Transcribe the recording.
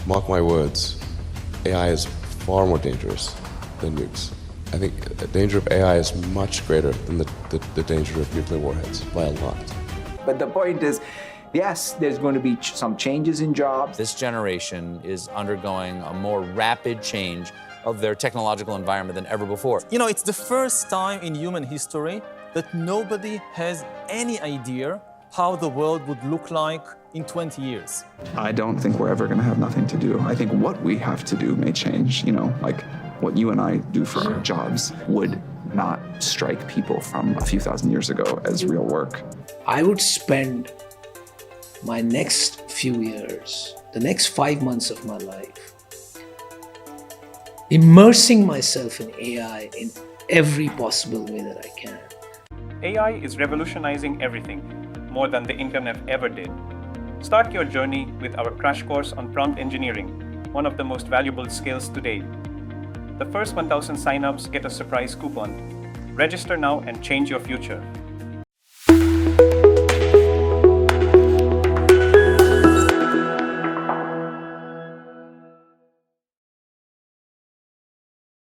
mark my words, AI is far more dangerous than nukes. I think the danger of AI is much greater than the danger of nuclear warheads by a lot. But the point is, yes, there's going to be some changes in jobs. This generation is undergoing a more rapid change of their technological environment than ever before. You know, it's the first time in human history that nobody has any idea how the world would look like in 20 years. I don't think we're ever going to have nothing to do. I think what we have to do may change, you know, like what you and I do for our jobs would not strike people from a few thousand years ago as real work. I would spend my next few years, the next 5 months of my life, immersing myself in AI in every possible way that I can. AI is revolutionizing everything, more than the internet ever did. Start your journey with our crash course on prompt engineering, one of the most valuable skills today. The first 1,000 signups get a surprise coupon. Register now and change your future.